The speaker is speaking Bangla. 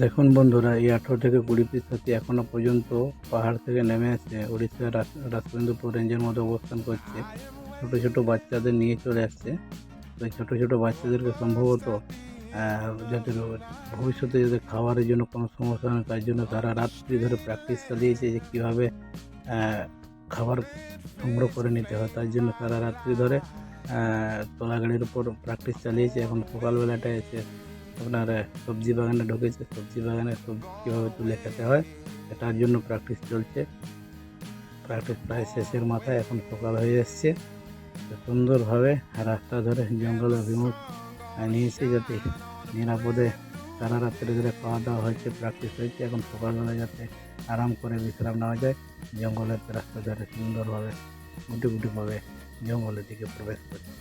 দেখুন বন্ধুরা, এই 18 থেকে 20 পিস হাতি এখনো পর্যন্ত পাহাড় থেকে নেমে এসে উড়িষ্যার রাজেন্দ্রপুর রেঞ্জের মধ্যে অবস্থান করছে। ছোট ছোট বাচ্চাদের নিয়ে চলে আসছে। তো এই ছোট ছোট বাচ্চাদেরকে সম্ভবত যাদের ভবিষ্যতে যাদের খাবারের জন্য কোনো সমস্যা হয় তার জন্য সারা রাত্রি ধরে প্র্যাকটিস চালিয়েছে যে কীভাবে খাবার সংগ্রহ করে নিতে হয়। তার জন্য সারা রাত্রি ধরে তোলা গাড়ির উপর প্র্যাকটিস চালিয়েছে। এখন সকালবেলাটায় এসে আপনার সবজি বাগানে ঢুকেছে। সবজি বাগানে সবজি কীভাবে তুলে খেতে হয় এটার জন্য প্র্যাকটিস চলছে। প্র্যাকটিস প্রায় শেষের মাথায়, এখন সকাল হয়ে এসছে। সুন্দরভাবে রাস্তা ধরে জঙ্গল অভিমুখ নিয়েছে যাতে নিরাপদে সারা রাত্রে ধরে খাওয়া দাওয়া হয়েছে, প্র্যাকটিস হয়েছে। এখন সকালবেলা যাতে আরাম করে বিশ্রাম নেওয়া যায়, জঙ্গলের রাস্তা ধরে সুন্দরভাবে গুটি গুটিভাবে জঙ্গলের দিকে প্রবেশ করছে।